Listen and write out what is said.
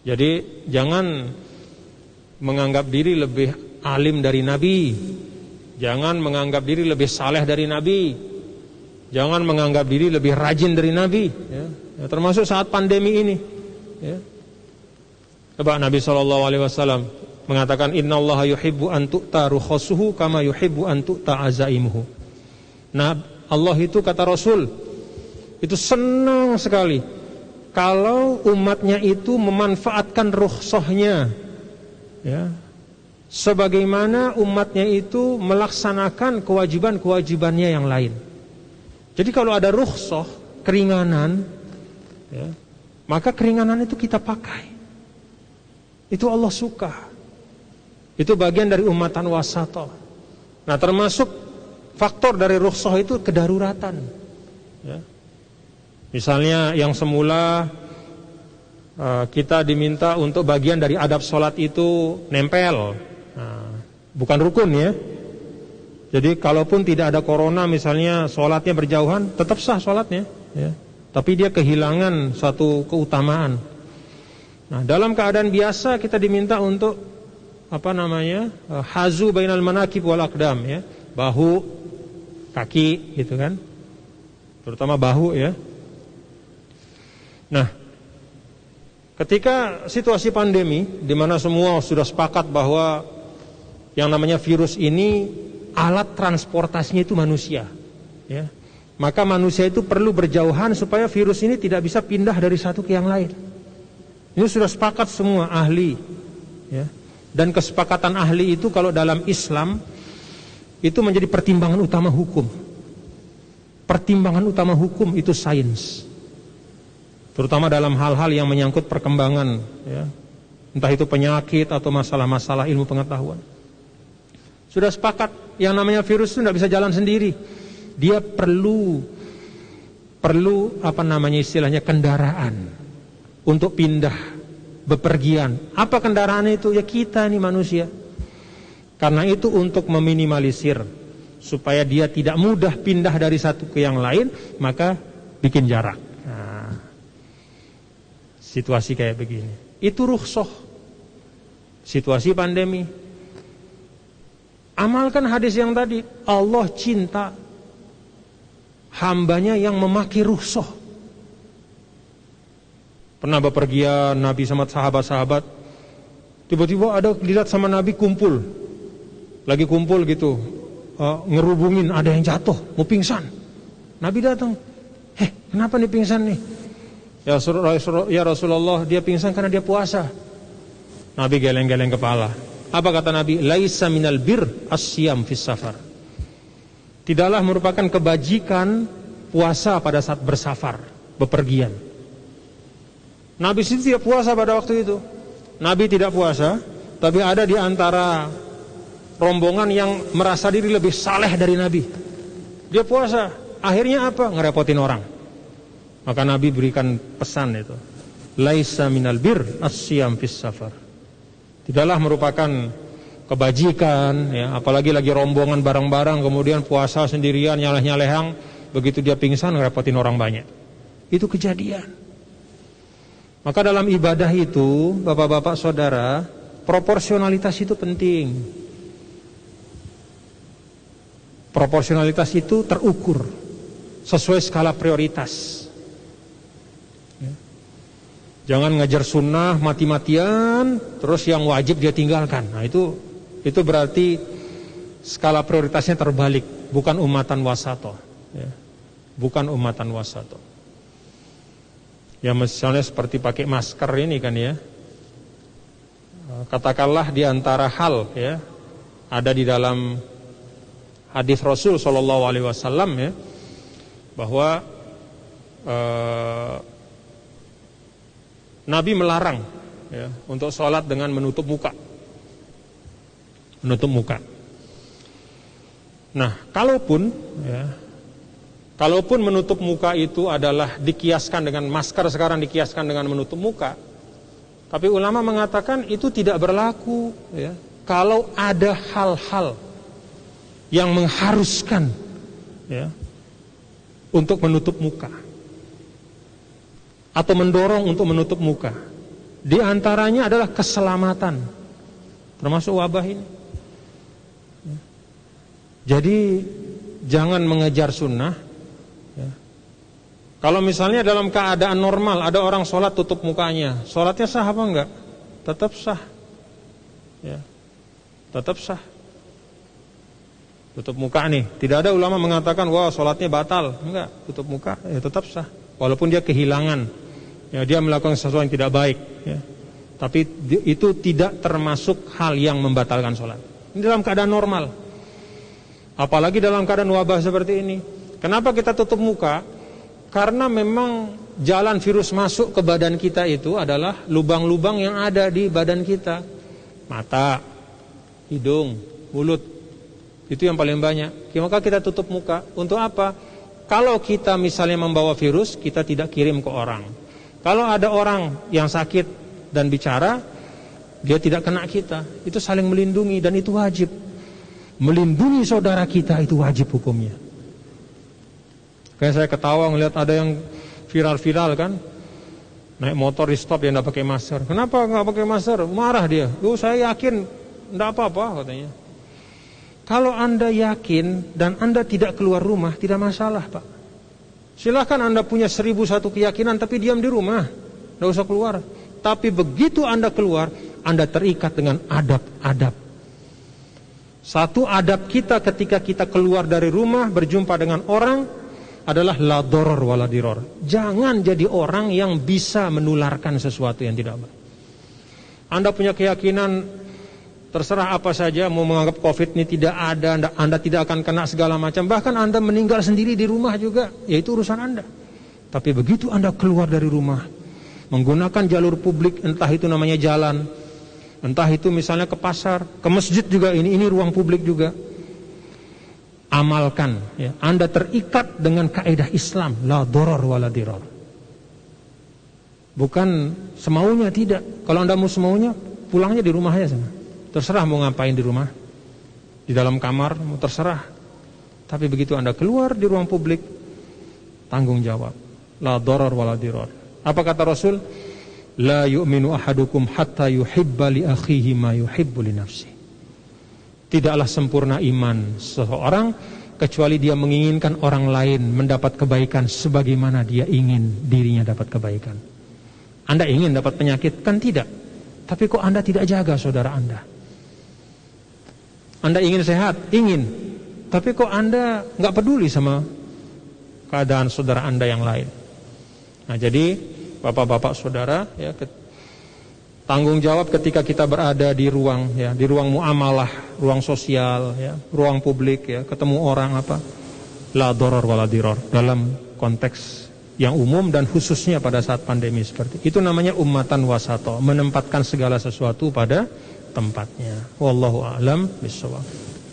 Jadi jangan menganggap diri lebih alim dari Nabi, jangan menganggap diri lebih saleh dari Nabi, jangan menganggap diri lebih rajin dari Nabi, ya. Ya, termasuk saat pandemi ini, ya. Coba Nabi SAW mengatakan, Innallaha yuhibbu an tu'ta rukhasuhu kama yuhibbu an tu'ta azaimuhu. Nah, Allah itu, kata Rasul, itu senang sekali kalau umatnya itu memanfaatkan rukhsahnya, ya, sebagaimana umatnya itu melaksanakan kewajiban-kewajibannya yang lain. Jadi kalau ada rukhsah, keringanan, ya, maka keringanan itu kita pakai. Itu Allah suka. Itu bagian dari umatan wasata. Nah, termasuk faktor dari rukhsah itu kedaruratan, ya. Misalnya yang semula kita diminta untuk bagian dari adab sholat itu nempel, bukan rukun, ya. Jadi kalaupun tidak ada corona, misalnya sholatnya berjauhan, tetap sah sholatnya, ya. Tapi dia kehilangan suatu keutamaan. Nah, dalam keadaan biasa kita diminta untuk hazu bainal manakib wal aqdam, ya, bahu, kaki, gitu kan, terutama bahu, ya. Nah, ketika situasi pandemi di mana semua sudah sepakat bahwa yang namanya virus ini alat transportasinya itu manusia, ya, maka manusia itu perlu berjauhan supaya virus ini tidak bisa pindah dari satu ke yang lain. Ini sudah sepakat semua ahli, ya. Dan kesepakatan ahli itu kalau dalam Islam itu menjadi pertimbangan utama hukum. Pertimbangan utama hukum itu sains, terutama dalam hal-hal yang menyangkut perkembangan, ya, entah itu penyakit atau masalah-masalah ilmu pengetahuan. Sudah sepakat yang namanya virus itu tidak bisa jalan sendiri. Dia perlu istilahnya kendaraan untuk pindah, bepergian. Apa kendaraan itu? Ya kita nih manusia. Karena itu untuk meminimalisir supaya dia tidak mudah pindah dari satu ke yang lain, maka bikin jarak. Situasi kayak begini, itu rukhsah. Situasi pandemi, amalkan hadis yang tadi. Allah cinta hambanya yang memakai rukhsah. Pernah bepergian Nabi sama sahabat-sahabat, tiba-tiba ada dilihat sama Nabi kumpul, lagi kumpul gitu, ngerubungin, ada yang jatuh, mau pingsan. Nabi datang, kenapa nih pingsan nih? Ya Rasulullah, dia pingsan karena dia puasa. Nabi geleng-geleng kepala. Apa kata Nabi? Laisa minal bir asyam fis safar. Tidaklah merupakan kebajikan puasa pada saat bersafar, bepergian. Nabi sendiri tidak puasa pada waktu itu. Nabi tidak puasa, tapi ada di antara rombongan yang merasa diri lebih saleh dari Nabi. Dia puasa. Akhirnya apa? Ngerepotin orang. Maka Nabi berikan pesan itu, laisa minal bir asyam fis safar. Tidaklah merupakan kebajikan, ya, apalagi lagi rombongan bareng-bareng kemudian puasa sendirian nyaleh-nyalehang, begitu dia pingsan ngerepotin orang banyak. Itu kejadian. Maka dalam ibadah itu, Bapak-bapak saudara, proporsionalitas itu penting. Proporsionalitas itu terukur sesuai skala prioritas. Jangan ngajar sunnah mati-matian, terus yang wajib dia tinggalkan. Nah itu berarti skala prioritasnya terbalik, bukan umatan wasato, ya. Bukan umatan wasato. Ya misalnya seperti pakai masker ini kan, ya. Katakanlah di antara hal, ya, ada di dalam hadis Rasul SAW, ya, bahwa Nabi melarang, ya, untuk sholat dengan menutup muka. Menutup muka. Nah, kalaupun menutup muka itu adalah dikiaskan dengan masker, sekarang dikiaskan dengan menutup muka, tapi ulama mengatakan itu tidak berlaku, ya, kalau ada hal-hal yang mengharuskan, ya, untuk menutup muka atau mendorong untuk menutup muka. Di antaranya adalah keselamatan, termasuk wabah ini. Jadi jangan mengejar sunnah. Kalau misalnya dalam keadaan normal ada orang sholat tutup mukanya, sholatnya sah apa enggak? Tetap sah. Ya, tetap sah. Tutup muka nih, tidak ada ulama mengatakan wah sholatnya batal. Enggak, tutup muka ya tetap sah. Walaupun dia kehilangan, ya dia melakukan sesuatu yang tidak baik. Ya. Tapi itu tidak termasuk hal yang membatalkan sholat. Ini dalam keadaan normal. Apalagi dalam keadaan wabah seperti ini. Kenapa kita tutup muka? Karena memang jalan virus masuk ke badan kita itu adalah lubang-lubang yang ada di badan kita. Mata, hidung, mulut. Itu yang paling banyak. Maka kita tutup muka. Untuk apa? Kalau kita misalnya membawa virus, kita tidak kirim ke orang. Kalau ada orang yang sakit dan bicara, dia tidak kena kita. Itu saling melindungi dan itu wajib. Melindungi saudara kita itu wajib hukumnya. Kayak saya ketawa ngelihat ada yang viral-viral kan, naik motor di stop dia tidak pakai masker. Kenapa nggak pakai masker? Marah dia. Saya yakin tidak apa-apa katanya. Kalau Anda yakin dan Anda tidak keluar rumah, tidak masalah Pak. Silahkan Anda punya 1001 keyakinan tapi diam di rumah, tidak usah keluar. Tapi begitu Anda keluar, Anda terikat dengan adab-adab. Satu adab kita ketika kita keluar dari rumah berjumpa dengan orang adalah la doror wala diror. Jangan jadi orang yang bisa menularkan sesuatu yang tidak baik. Anda punya keyakinan terserah apa saja, mau menganggap COVID ini tidak ada, Anda tidak akan kena segala macam. Bahkan Anda meninggal sendiri di rumah juga, yaitu urusan Anda. Tapi begitu Anda keluar dari rumah, menggunakan jalur publik, entah itu namanya jalan, entah itu misalnya ke pasar, ke masjid juga, ini ruang publik juga. Amalkan, ya. Anda terikat dengan kaidah Islam, la doror wala diror. Bukan semaunya, tidak. Kalau Anda mau semaunya, pulangnya di rumah aja sana. Terserah mau ngapain di rumah, di dalam kamar, mau terserah. Tapi begitu Anda keluar di ruang publik, tanggung jawab, la doror wala diror. Apa kata Rasul? La yu'minu ahadukum hatta yuhibba li akhihi ma yuhibbu li nafsi. Tidaklah sempurna iman seseorang kecuali dia menginginkan orang lain mendapat kebaikan sebagaimana dia ingin dirinya dapat kebaikan. Anda ingin dapat penyakit? Kan tidak. Tapi kok Anda tidak jaga saudara Anda? Anda ingin sehat? Ingin. Tapi kok Anda nggak peduli sama keadaan saudara Anda yang lain? Nah, jadi bapak-bapak saudara, ya, tanggung jawab ketika kita berada di ruang, ya, di ruang muamalah, ruang sosial, ya, ruang publik, ya, ketemu orang apa, la doror wala diror, dalam konteks yang umum dan khususnya pada saat pandemi seperti itu namanya ummatan wasato, menempatkan segala sesuatu pada tempatnya. Wallahu a'lam bishawab.